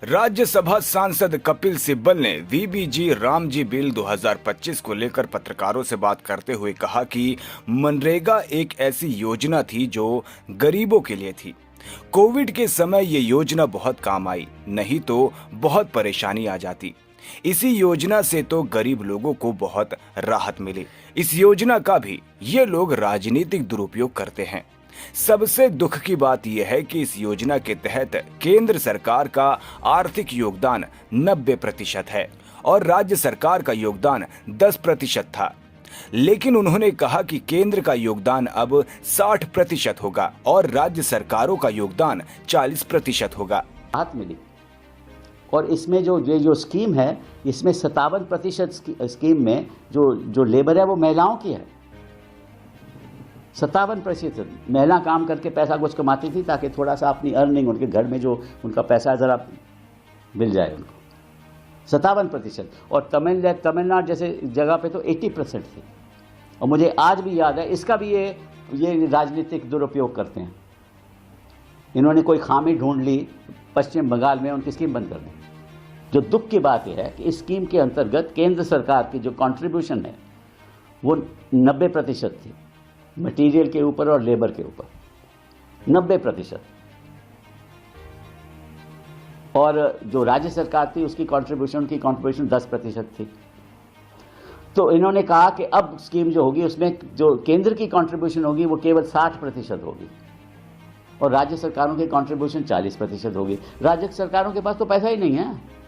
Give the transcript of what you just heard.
राज्यसभा सांसद कपिल सिब्बल ने VBG Ramji bill 2025 को लेकर पत्रकारों से बात करते हुए कहा कि मनरेगा एक ऐसी योजना थी जो गरीबों के लिए थी। कोविड के समय ये योजना बहुत काम आई, नहीं तो बहुत परेशानी आ जाती। इसी योजना से तो गरीब लोगों को बहुत राहत मिली। इस योजना का भी ये लोग राजनीतिक दुरुपयोग करते हैं। सबसे दुख की बात यह है कि इस योजना के तहत केंद्र सरकार का आर्थिक योगदान 90% है और राज्य सरकार का योगदान 10% था। लेकिन उन्होंने कहा कि केंद्र का योगदान अब 60% होगा और राज्य सरकारों का योगदान 40% होगा। राहत मिली और इसमें जो स्कीम है, इसमें 57% स्कीम में जो लेबर है वो महिलाओं की है। 57% महिला काम करके पैसा कुछ कमाती थी ताकि थोड़ा सा अपनी अर्निंग, उनके घर में जो उनका पैसा ज़रा मिल जाए उनको। 57% और तमिलनाडु जैसे जगह पे तो 80% थी। और मुझे आज भी याद है, इसका भी ये राजनीतिक दुरुपयोग करते हैं। इन्होंने कोई खामी ढूंढ ली पश्चिम बंगाल में, उनकी स्कीम बंद कर दी। जो दुख की बात यह है कि इस स्कीम के अंतर्गत केंद्र सरकार की जो कंट्रीब्यूशन है वो 90% थी, मटेरियल के ऊपर और लेबर के ऊपर 90%। और जो राज्य सरकार थी उसकी कंट्रीब्यूशन 10% थी। तो इन्होंने कहा कि अब स्कीम जो होगी उसमें जो केंद्र की कंट्रीब्यूशन होगी वो केवल 60% होगी और राज्य सरकारों की कंट्रीब्यूशन 40% होगी। राज्य सरकारों के पास तो पैसा ही नहीं है।